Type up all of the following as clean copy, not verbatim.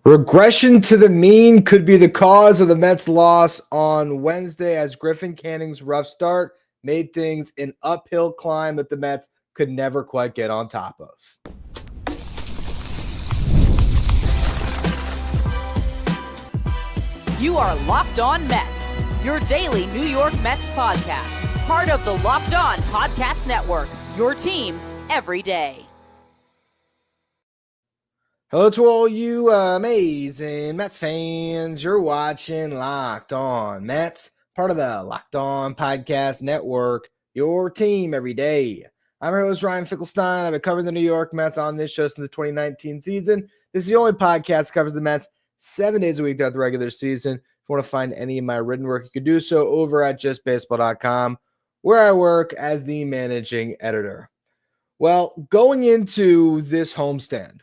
Regression to the mean could be the cause of the Mets' loss on Wednesday as Griffin Canning's rough start made things an uphill climb that the Mets could never quite get on top of. You are Locked On Mets, your daily New York Mets podcast, part of the Locked On Podcast Network, your team every day. Hello to all you amazing Mets fans. You're watching Locked On Mets, part of the Locked On Podcast Network, your team every day. I'm your host, Ryan Finkelstein. I've been covering the New York Mets on this show since the 2019 season. This is the only podcast that covers the Mets 7 days a week throughout the regular season. If you want to find any of my written work, you can do so over at justbaseball.com, where I work as the managing editor. Well, going into this homestand,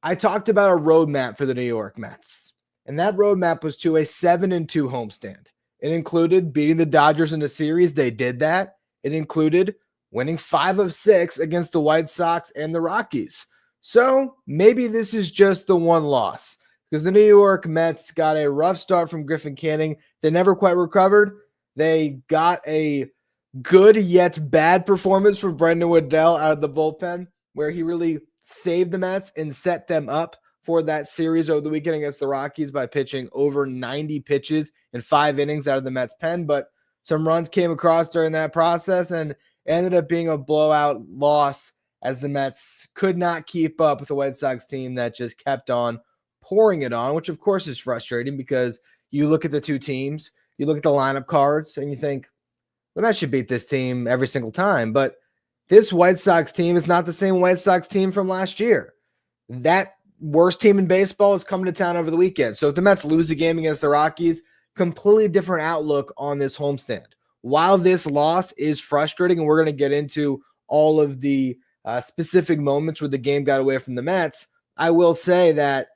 I talked about a roadmap for the New York Mets, and that roadmap was to a 7-2 homestand. It included beating the Dodgers in the series. They did that. It included winning 5 of 6 against the White Sox and the Rockies. So maybe this is just the one loss because the New York Mets got a rough start from Griffin Canning. They never quite recovered. They got a good yet bad performance from Brendan Waddell out of the bullpen, where he really saved the Mets and set them up for that series over the weekend against the Rockies by pitching over 90 pitches in 5 innings out of the Mets pen. But some runs came across during that process and ended up being a blowout loss as the Mets could not keep up with the White Sox team that just kept on pouring it on, which of course is frustrating because you look at the two teams, you look at the lineup cards, and you think, the Mets should beat this team every single time. But this White Sox team is not the same White Sox team from last year. That worst team in baseball is coming to town over the weekend. So if the Mets lose a game against the Rockies, completely different outlook on this homestand. While this loss is frustrating, and we're going to get into all of the specific moments where the game got away from the Mets, I will say that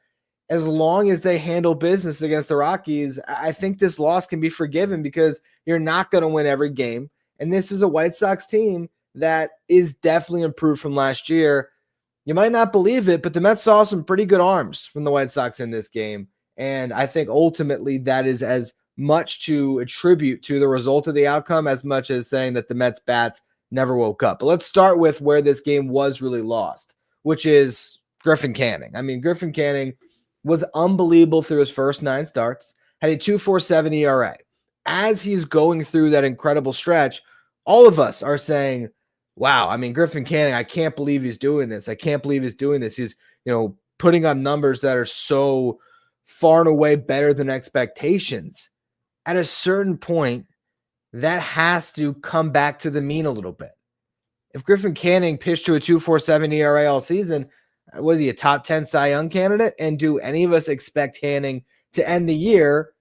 as long as they handle business against the Rockies, I think this loss can be forgiven because you're not going to win every game. And this is a White Sox team that is definitely improved from last year. You might not believe it, but the Mets saw some pretty good arms from the White Sox in this game. And I think ultimately that is as much to attribute to the result of the outcome as much as saying that the Mets bats never woke up. But let's start with where this game was really lost, which is Griffin Canning. I mean, Griffin Canning was unbelievable through his first 9 starts, had a 2.47 ERA. As he's going through that incredible stretch, all of us are saying, wow, I mean, Griffin Canning, I can't believe he's doing this. I can't believe he's doing this. He's, putting up numbers that are so far and away better than expectations. At a certain point, that has to come back to the mean a little bit. If Griffin Canning pitched to a 2.47 ERA all season, was he a top 10 Cy Young candidate? And do any of us expect Canning to end the year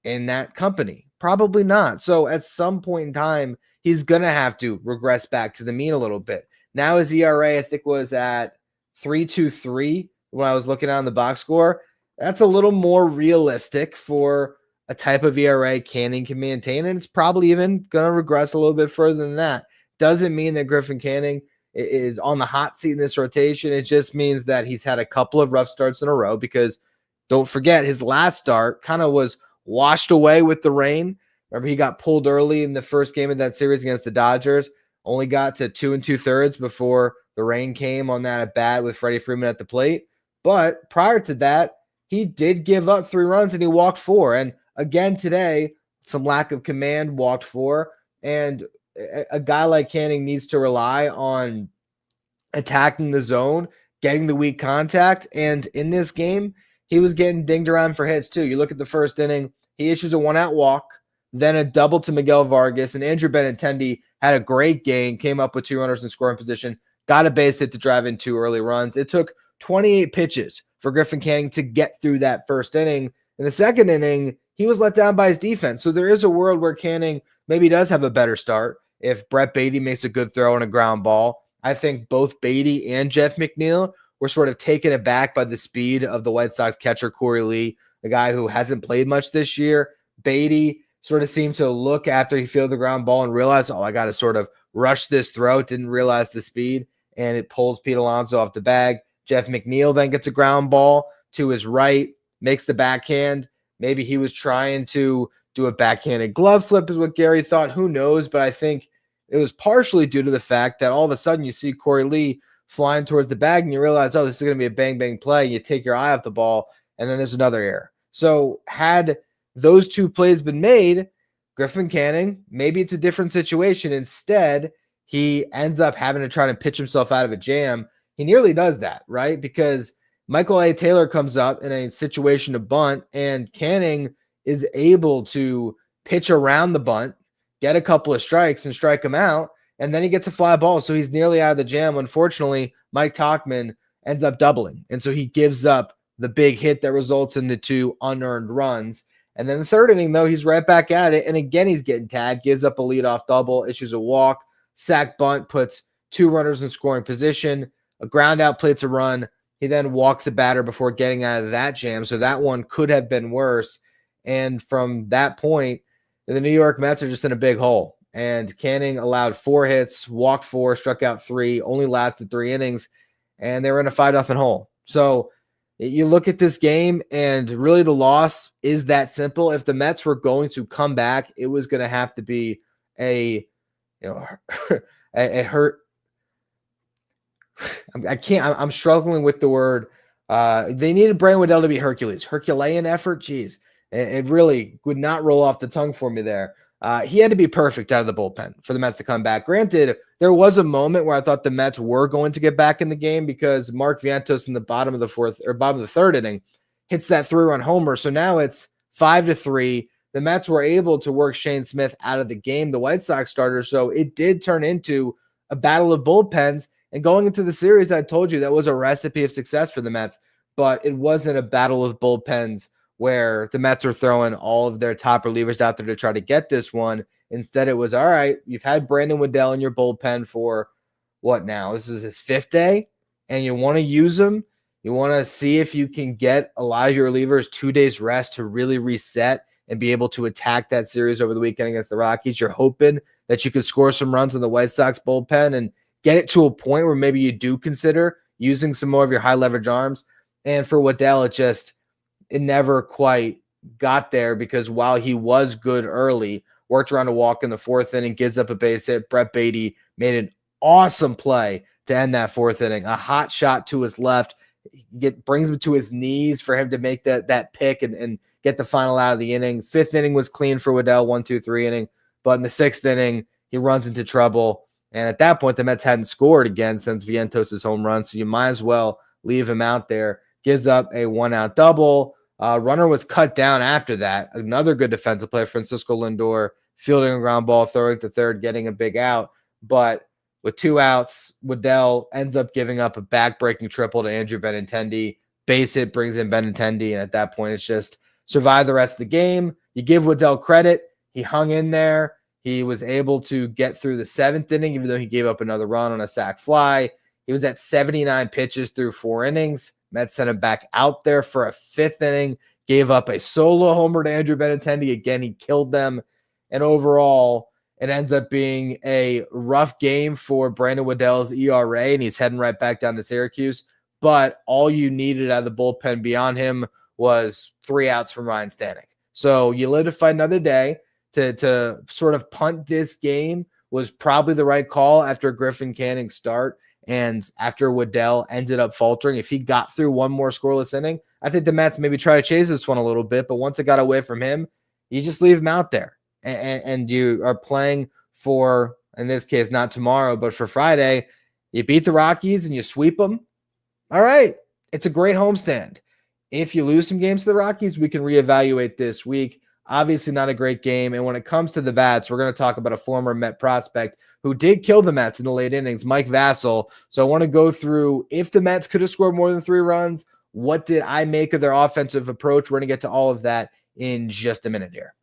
in that company? Probably not. So at some point in time, he's going to have to regress back to the mean a little bit. Now his ERA, I think, was at 3.23 when I was looking on the box score. That's a little more realistic for a type of ERA Canning can maintain, and it's probably even going to regress a little bit further than that. Doesn't mean that Griffin Canning is on the hot seat in this rotation. It just means that he's had a couple of rough starts in a row because don't forget his last start kind of was washed away with the rain. Remember, he got pulled early in the first game of that series against the Dodgers, only got to 2 2/3 before the rain came on that at bat with Freddie Freeman at the plate. But prior to that, he did give up 3 runs and he walked 4. And again today, some lack of command, walked 4. And a guy like Canning needs to rely on attacking the zone, getting the weak contact. And in this game, he was getting dinged around for hits too. You look at the first inning, he issues a 1-out walk, then a double to Miguel Vargas, and Andrew Benintendi had a great game, came up with 2 runners in scoring position, got a base hit to drive in 2 early runs. It took 28 pitches for Griffin Canning to get through that first inning. In the second inning, he was let down by his defense. So there is a world where Canning maybe does have a better start if Brett Beatty makes a good throw and a ground ball. I think both Beatty and Jeff McNeil were sort of taken aback by the speed of the White Sox catcher Corey Lee, a guy who hasn't played much this year. Beatty sort of seemed to look after he fielded the ground ball and realized, I got to sort of rush this throw. Didn't realize the speed, and it pulls Pete Alonso off the bag. Jeff McNeil then gets a ground ball to his right. makes the backhand. Maybe he was trying to do a backhanded glove flip is what Gary thought. Who knows? But I think it was partially due to the fact that all of a sudden you see Corey Lee flying towards the bag and you realize, oh, this is going to be a bang-bang play. You take your eye off the ball, and then there's another error. So had those two plays been made, Griffin Canning, maybe it's a different situation. Instead, he ends up having to try to pitch himself out of a jam. He nearly does that, right? Because Michael A. Taylor comes up in a situation to bunt, and Canning is able to pitch around the bunt, get a couple of strikes, and strike him out, and then he gets a fly ball, so he's nearly out of the jam. Unfortunately, Mike Tauchman ends up doubling, and so he gives up the big hit that results in the 2 unearned runs. And then the third inning, though, he's right back at it, and again he's getting tagged, gives up a leadoff double, issues a walk, sack bunt, puts 2 runners in scoring position, a ground out plates a run. He then walks a batter before getting out of that jam, so that one could have been worse. And from that point, the New York Mets are just in a big hole. And Canning allowed 4 hits, walked 4, struck out 3, only lasted 3 innings, and they were in a 5-0 hole. So you look at this game, and really the loss is that simple. If the Mets were going to come back, it was going to have to be a hurt. I'm struggling with the word. They needed Brandon Waddell to be Herculean effort. Jeez, it really would not roll off the tongue for me there. He had to be perfect out of the bullpen for the Mets to come back. Granted, there was a moment where I thought the Mets were going to get back in the game because Mark Vientos in the bottom of the third inning hits that 3-run homer. So now it's 5-3. The Mets were able to work Shane Smith out of the game, the White Sox starter. So it did turn into a battle of bullpens. And going into the series, I told you that was a recipe of success for the Mets, but it wasn't a battle of bullpens where the Mets were throwing all of their top relievers out there to try to get this one. Instead, it was, all right, you've had Brandon Waddell in your bullpen for what now? This is his 5th day, and you want to use him. You want to see if you can get a lot of your relievers 2 days rest to really reset and be able to attack that series over the weekend against the Rockies. You're hoping that you could score some runs in the White Sox bullpen and get it to a point where maybe you do consider using some more of your high leverage arms. And for Waddell, it never quite got there because while he was good early, worked around a walk in the 4th inning, gives up a base hit. Brett Beatty made an awesome play to end that 4th inning. A hot shot to his left, brings him to his knees for him to make that pick and get the final out of the inning. 5th inning was clean for Waddell, 1-2-3 inning. But in the 6th inning, he runs into trouble. And at that point, the Mets hadn't scored again since Vientos' home run, so you might as well leave him out there. Gives up a 1-out double. Runner was cut down after that. Another good defensive play, Francisco Lindor, fielding a ground ball, throwing to third, getting a big out. But with 2 outs, Waddell ends up giving up a back-breaking triple to Andrew Benintendi. Base hit brings in Benintendi, and at that point, it's just survive the rest of the game. You give Waddell credit. He hung in there. He was able to get through the 7th inning, even though he gave up another run on a sac fly. He was at 79 pitches through 4 innings. Mets sent him back out there for a 5th inning, gave up a solo homer to Andrew Benintendi. Again, he killed them. And overall, it ends up being a rough game for Brandon Waddell's ERA, and he's heading right back down to Syracuse. But all you needed out of the bullpen beyond him was 3 outs from Ryan Stanek. So you live to fight another day. To sort of punt this game was probably the right call after Griffin Canning start and after Waddell ended up faltering. If he got through one more scoreless inning, I think the Mets maybe try to chase this one a little bit, but once it got away from him, you just leave him out there. And you are playing for, in this case, not tomorrow, but for Friday. You beat the Rockies and you sweep them. All right, it's a great homestand. If you lose some games to the Rockies, we can reevaluate this week. Obviously not a great game. And when it comes to the bats, we're going to talk about a former Met prospect who did kill the Mets in the late innings, Mike Vassell. So I want to go through if the Mets could have scored more than 3 runs, what did I make of their offensive approach? We're going to get to all of that in just a minute here.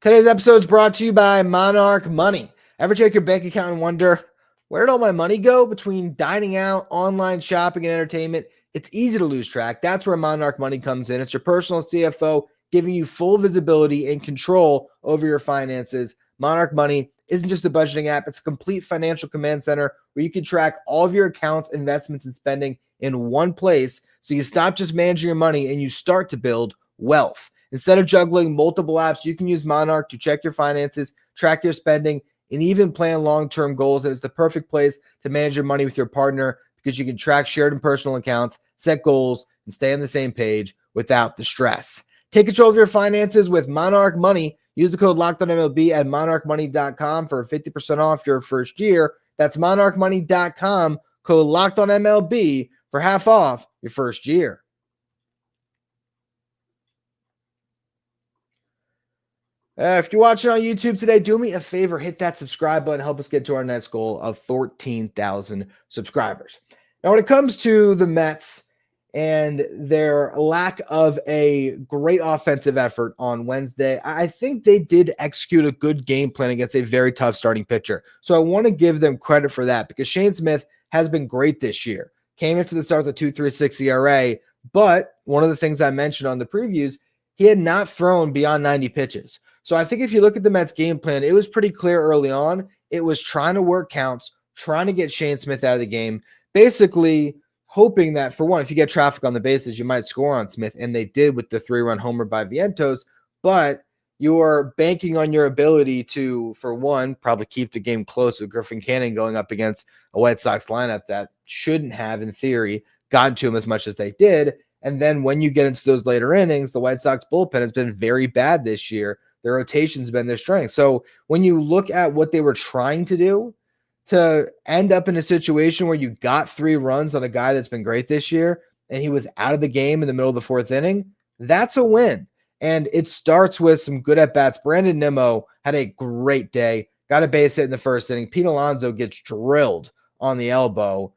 Today's episode is brought to you by Monarch Money. Ever check your bank account and wonder, where did all my money go between dining out, online shopping, and entertainment? It's easy to lose track. That's where Monarch Money comes in. It's your personal CFO giving you full visibility and control over your finances. Monarch Money isn't just a budgeting app. It's a complete financial command center where you can track all of your accounts, investments, and spending in one place so you stop just managing your money and you start to build wealth. Instead of juggling multiple apps, you can use Monarch to check your finances, track your spending, and even plan long-term goals. And it's the perfect place to manage your money with your partner because you can track shared and personal accounts, set goals, and stay on the same page without the stress. Take control of your finances with Monarch Money. Use the code LOCKEDONMLB at monarchmoney.com for 50% off your first year. That's monarchmoney.com, code LOCKEDONMLB for half off your first year. If you're watching on YouTube today, do me a favor, hit that subscribe button, help us get to our next goal of 14,000 subscribers. Now, when it comes to the Mets and their lack of a great offensive effort on Wednesday, I think they did execute a good game plan against a very tough starting pitcher. So I want to give them credit for that because Shane Smith has been great this year. Came into the start with a 2.36 ERA, but one of the things I mentioned on the previews, he had not thrown beyond 90 pitches. So I think if you look at the Mets game plan, it was pretty clear early on. It was trying to work counts, trying to get Shane Smith out of the game, basically hoping that, for one, if you get traffic on the bases, you might score on Smith, and they did with the 3-run homer by Vientos, but you're banking on your ability to, for one, probably keep the game close with Griffin Canning going up against a White Sox lineup that shouldn't have, in theory, gotten to him as much as they did. And then when you get into those later innings, the White Sox bullpen has been very bad this year. Their rotation's been their strength. So when you look at what they were trying to do to end up in a situation where you got 3 runs on a guy that's been great this year and he was out of the game in the middle of the 4th inning, that's a win. And it starts with some good at-bats. Brandon Nimmo had a great day, got a base hit in the 1st inning. Pete Alonso gets drilled on the elbow.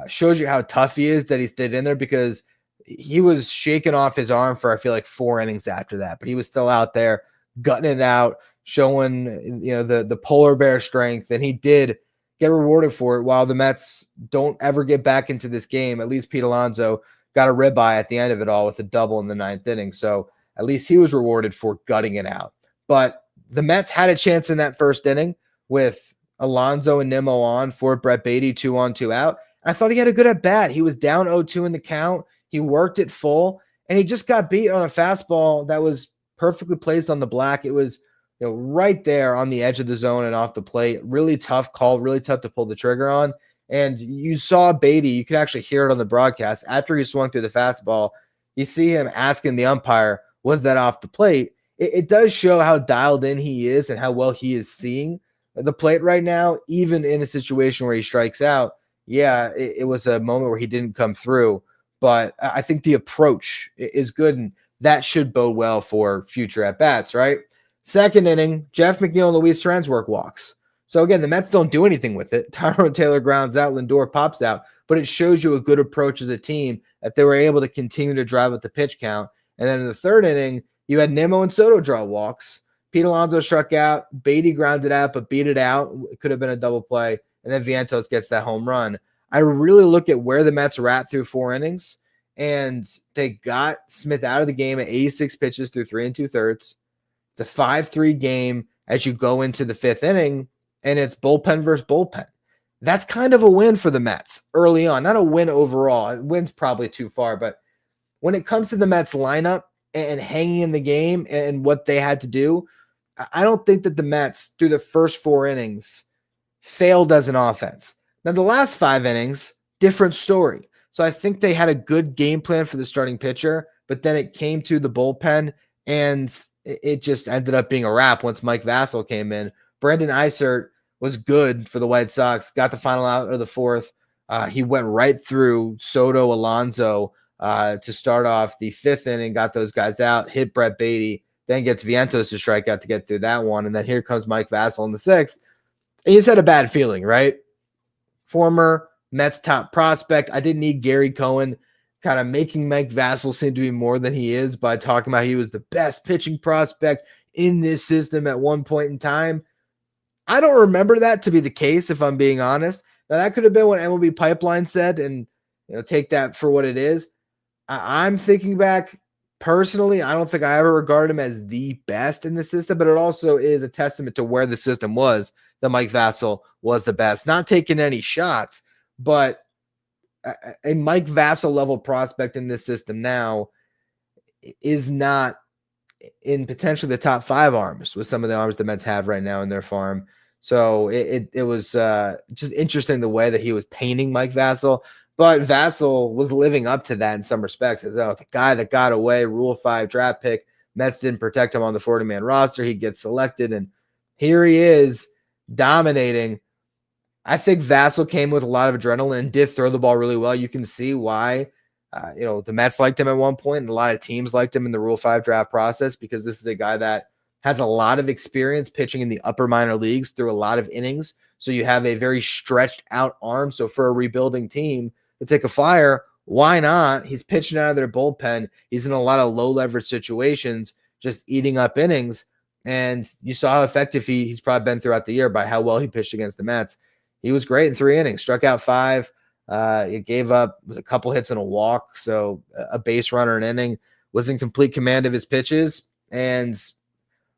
Shows you how tough he is that he stayed in there because he was shaking off his arm for, I feel like, 4 innings after that. But he was still out there gutting it out, showing, you know, the polar bear strength, and he did get rewarded for it. While the Mets don't ever get back into this game, at least Pete Alonso got a ribeye at the end of it all with a double in the 9th inning. So at least he was rewarded for gutting it out. But the Mets had a chance in that 1st inning with Alonso and Nimmo on for Brett Baty, 2 on, 2 out. I thought he had a good at bat. He was down 0-2 in the count. He worked it full, and he just got beat on a fastball that was perfectly placed on the black. It was, you know, right there on the edge of the zone and off the plate. Really tough call, really tough to pull the trigger on. And you saw Baty, you could actually hear it on the broadcast. After he swung through the fastball, you see him asking the umpire, was that off the plate? It does show how dialed in he is and how well he is seeing the plate right now, even in a situation where he strikes out. Yeah, it was a moment where he didn't come through, but I think the approach is good, and that should bode well for future at-bats, right? 2nd inning, Jeff McNeil and Luis Torrens work walks. So again, the Mets don't do anything with it. Tyrone Taylor grounds out, Lindor pops out, but it shows you a good approach as a team that they were able to continue to drive up the pitch count. And then in the 3rd inning, you had Nimmo and Soto draw walks. Pete Alonso struck out, Baty grounded out, but beat it out. It could have been a double play. And then Vientos gets that home run. I really look at where the Mets are at through 4 innings, and they got Smith out of the game at 86 pitches through 3 2/3. It's a 5-3 game as you go into the 5th inning, and it's bullpen versus bullpen. That's kind of a win for the Mets early on. Not a win overall. A win's probably too far, but when it comes to the Mets lineup and hanging in the game and what they had to do, I don't think that the Mets, through the first 4 innings, failed as an offense. Now, the last 5 innings, different story. So I think they had a good game plan for the starting pitcher, but then it came to the bullpen, and it just ended up being a wrap once Mike Vassell came in. Brandon Eisert was good for the White Sox, got the final out of the 4th. He went right through Soto, Alonso to start off the 5th inning, got those guys out, hit Brett Baty, then gets Vientos to strike out to get through that one. And then here comes Mike Vassell in the 6th. And you just had a bad feeling, right? Former Mets top prospect. I didn't need Gary Cohen kind of making Mike Vassell seem to be more than he is by talking about he was the best pitching prospect in this system at one point in time. I don't remember that to be the case, if I'm being honest. Now, that could have been what MLB Pipeline said, and take that for what it is. I'm thinking back, personally, I don't think I ever regarded him as the best in the system, but it also is a testament to where the system was that Mike Vassell was the best. Not taking any shots, but a Mike Vassell level prospect in this system now is not in potentially the top 5 arms with some of the arms the Mets have right now in their farm. So it was just interesting the way that he was painting Mike Vassell, but Vassell was living up to that in some respects. As the guy that got away, Rule 5 draft pick, Mets didn't protect him on the 40-man roster. He gets selected, and here he is dominating. I think Vassell came with a lot of adrenaline and did throw the ball really well. You can see why. The Mets liked him at one point, and a lot of teams liked him in the Rule 5 draft process because this is a guy that has a lot of experience pitching in the upper minor leagues through a lot of innings. So you have a very stretched out arm. So for a rebuilding team to take a flyer, why not? He's pitching out of their bullpen. He's in a lot of low leverage situations, just eating up innings. And you saw how effective he's probably been throughout the year by how well he pitched against the Mets. He was great in 3 innings, struck out 5. It gave up a couple hits and a walk, so a base runner an inning, was in complete command of his pitches, and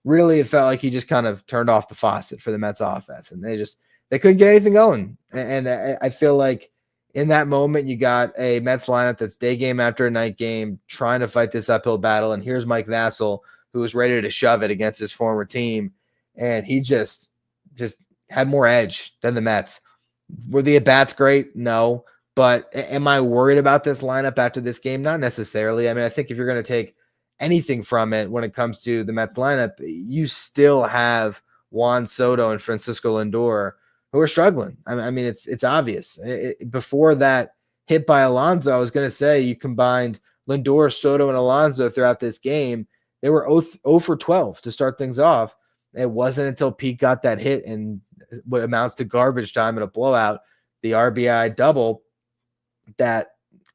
really it felt like he just kind of turned off the faucet for the Mets offense, and they couldn't get anything going. And I feel like in that moment you got a Mets lineup that's day game after night game trying to fight this uphill battle, and here's Mike Vassell, who was ready to shove it against his former team, and he just had more edge than the Mets. Were the at-bats great? No. But am I worried about this lineup after this game? Not necessarily. I mean, I think if you're going to take anything from it when it comes to the Mets lineup, you still have Juan, Soto, and Francisco Lindor who are struggling. I mean, it's obvious. Before that hit by Alonso, I was going to say you combined Lindor, Soto, and Alonso throughout this game. They were 0 for 12 to start things off. It wasn't until Pete got that hit in what amounts to garbage time in a blowout, the RBI double, that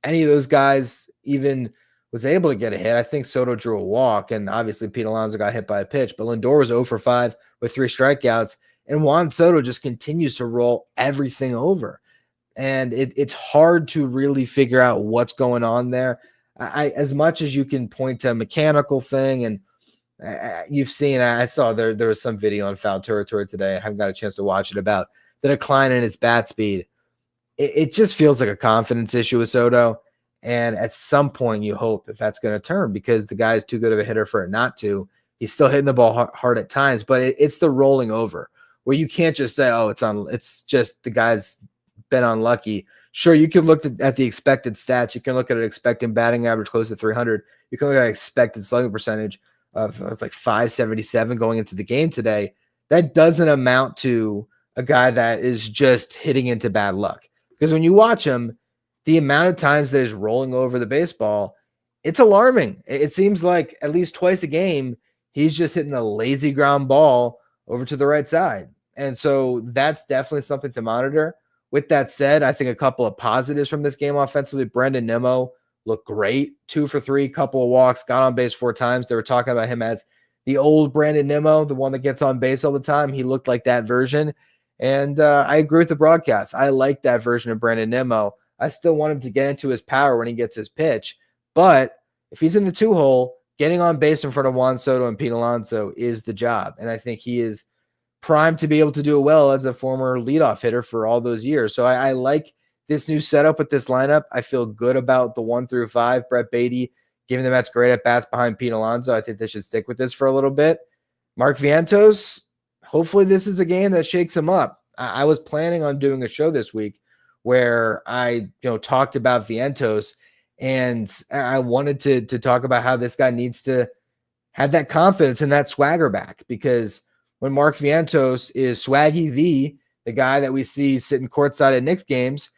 any of those guys even was able to get a hit. I think Soto drew a walk, and obviously Pete Alonso got hit by a pitch, but Lindor was 0 for 5 with 3 strikeouts, and Juan Soto just continues to roll everything over. And it's hard to really figure out what's going on there. As much as you can point to a mechanical thing, and you've seen, I saw there was some video on Foul Territory today. I haven't got a chance to watch it, about the decline in his bat speed. It just feels like a confidence issue with Soto. And at some point you hope that that's going to turn, because the guy is too good of a hitter for it not to. He's still hitting the ball hard at times, but it's the rolling over where you can't just say, oh, it's just the guy's been unlucky. Sure, you can look at the expected stats. You can look at an expected batting average close to 300. You can look at an expected slugging percentage of it's like 577 going into the game today. That doesn't amount to a guy that is just hitting into bad luck. Because when you watch him, the amount of times that he's rolling over the baseball, it's alarming. It seems like at least twice a game, he's just hitting a lazy ground ball over to the right side. And so that's definitely something to monitor. With that said, I think a couple of positives from this game offensively. Brandon Nimmo looked great, 2 for 3, couple of walks, got on base 4 times. They were talking about him as the old Brandon Nimmo, the one that gets on base all the time. He looked like that version. And I agree with the broadcast. I like that version of Brandon Nimmo. I still want him to get into his power when he gets his pitch. But if he's in the 2-hole, getting on base in front of Juan Soto and Pete Alonso is the job. And I think he is primed to be able to do it well as a former leadoff hitter for all those years. So I like this new setup with this lineup. I feel good about the 1 through 5. Brett Beatty giving the Mets great at-bats behind Pete Alonso. I think they should stick with this for a little bit. Mark Vientos, hopefully this is a game that shakes him up. I was planning on doing a show this week where I talked about Vientos, and I wanted to talk about how this guy needs to have that confidence and that swagger back, because when Mark Vientos is Swaggy V, the guy that we see sitting courtside at Knicks games,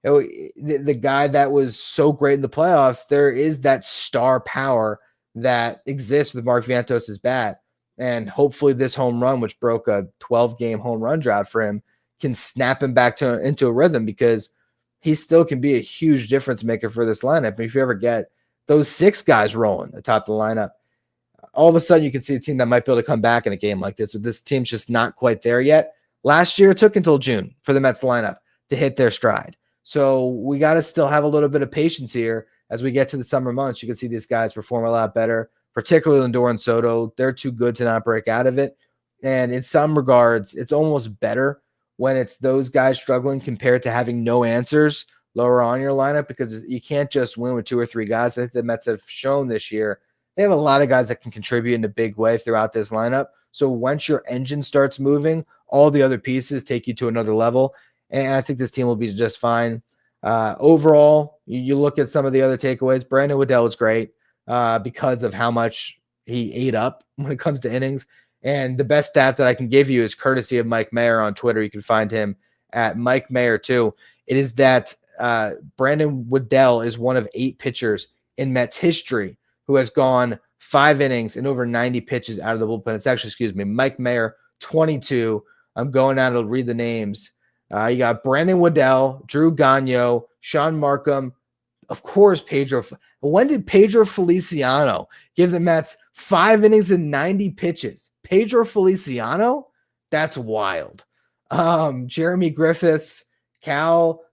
the guy that was so great in the playoffs, there is that star power that exists with Mark Vientos' bat. And hopefully this home run, which broke a 12-game home run drought for him, can snap him back into a rhythm, because he still can be a huge difference maker for this lineup. And if you ever get those 6 guys rolling atop the lineup, all of a sudden you can see a team that might be able to come back in a game like this. But this team's just not quite there yet. Last year, it took until June for the Mets lineup to hit their stride. So we got to still have a little bit of patience here as we get to the summer months. You can see these guys perform a lot better, particularly Lindor and Soto. They're too good to not break out of it. And in some regards, it's almost better when it's those guys struggling compared to having no answers lower on your lineup because you can't just win with 2 or 3 guys. I think the Mets have shown this year they have a lot of guys that can contribute in a big way throughout this lineup. So once your engine starts moving, all the other pieces take you to another level. And I think this team will be just fine. Overall, you look at some of the other takeaways. Brandon Waddell was great because of how much he ate up when it comes to innings. And the best stat that I can give you is courtesy of Mike Mayer on Twitter. You can find him at Mike Mayer too. It is that Brandon Waddell is one of 8 pitchers in Mets history who has gone 5 innings and over 90 pitches out of the bullpen. It's actually, Mike Mayer, 22. I'm going out to read the names. You got Brandon Waddell, Drew Gagno, Sean Markham, of course, Pedro. When did Pedro Feliciano give the Mets 5 innings and 90 pitches? Pedro Feliciano? That's wild. Jeremy Griffiths, Cal.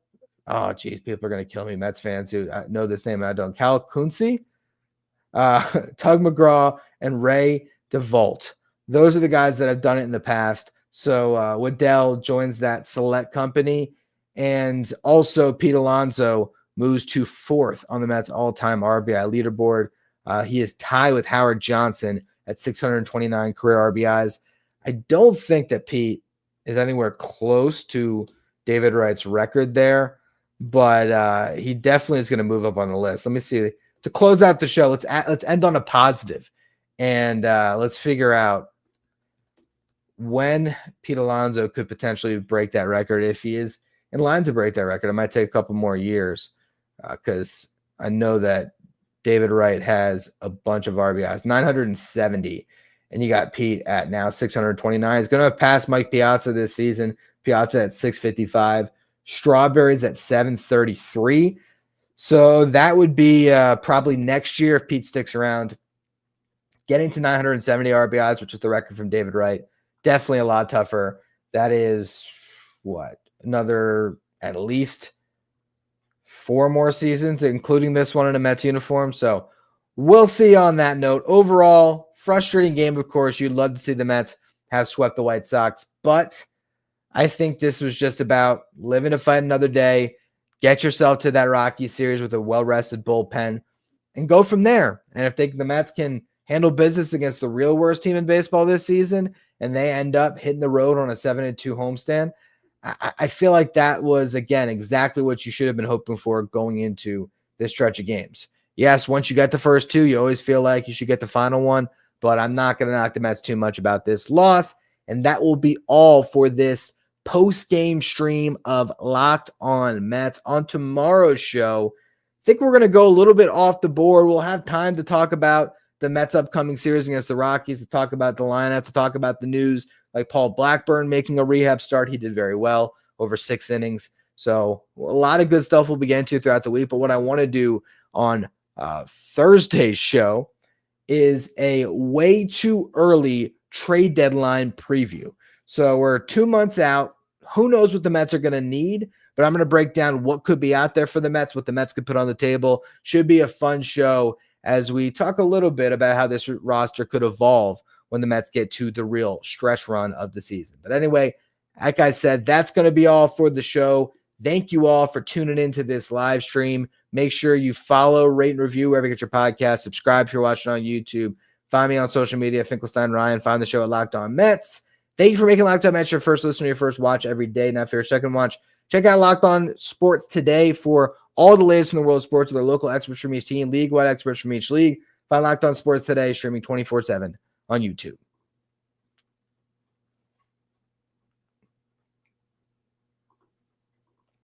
Oh, geez, people are going to kill me. Mets fans who know this name. I don't. Cal Kunze, Tug McGraw, and Ray DeVault. Those are the guys that have done it in the past. So Waddell joins that select company. And also Pete Alonso moves to 4th on the Mets all-time RBI leaderboard. He is tied with Howard Johnson at 629 career RBIs. I don't think that Pete is anywhere close to David Wright's record there, but he definitely is going to move up on the list. Let me see. To close out the show, let's end on a positive, and let's figure out when Pete Alonso could potentially break that record. If he is in line to break that record, it might take a couple more years because I know that David Wright has a bunch of RBIs, 970, and you got Pete at now 629. He's going to pass Mike Piazza this season. Piazza at 655. Strawberries at 733. So that would be probably next year if Pete sticks around. Getting to 970 RBIs, which is the record from David Wright, definitely a lot tougher. That is, another at least 4 more seasons, including this one in a Mets uniform. So we'll see on that note. Overall, frustrating game, of course. You'd love to see the Mets have swept the White Sox, but I think this was just about living to fight another day. Get yourself to that Rockies series with a well-rested bullpen and go from there. And if the Mets can handle business against the real worst team in baseball this season and they end up hitting the road on a 7-2 homestand, I feel like that was, again, exactly what you should have been hoping for going into this stretch of games. Yes, once you get the first 2, you always feel like you should get the final one, but I'm not going to knock the Mets too much about this loss. And that will be all for this post-game stream of Locked On Mets. On tomorrow's show, I think we're going to go a little bit off the board. We'll have time to talk about the Mets' upcoming series against the Rockies, to talk about the lineup, to talk about the news, like Paul Blackburn making a rehab start. He did very well over 6 innings. So a lot of good stuff we'll be getting to throughout the week. But what I want to do on Thursday's show is a way too early trade deadline preview. So we're 2 months out. Who knows what the Mets are going to need, but I'm going to break down what could be out there for the Mets, what the Mets could put on the table. Should be a fun show as we talk a little bit about how this roster could evolve when the Mets get to the real stretch run of the season. But anyway, like I said, that's going to be all for the show. Thank you all for tuning into this live stream. Make sure you follow, rate, and review wherever you get your podcast. Subscribe if you're watching on YouTube. Find me on social media, Finkelstein Ryan. Find the show at Locked On Mets. Thank you for making Locked On Mets your first listen, your first watch every day. Now for your second watch, check out Locked On Sports Today for all the latest in the world of sports with their local experts from each team, league-wide experts from each league. Find Locked On Sports Today streaming 24/7 on YouTube.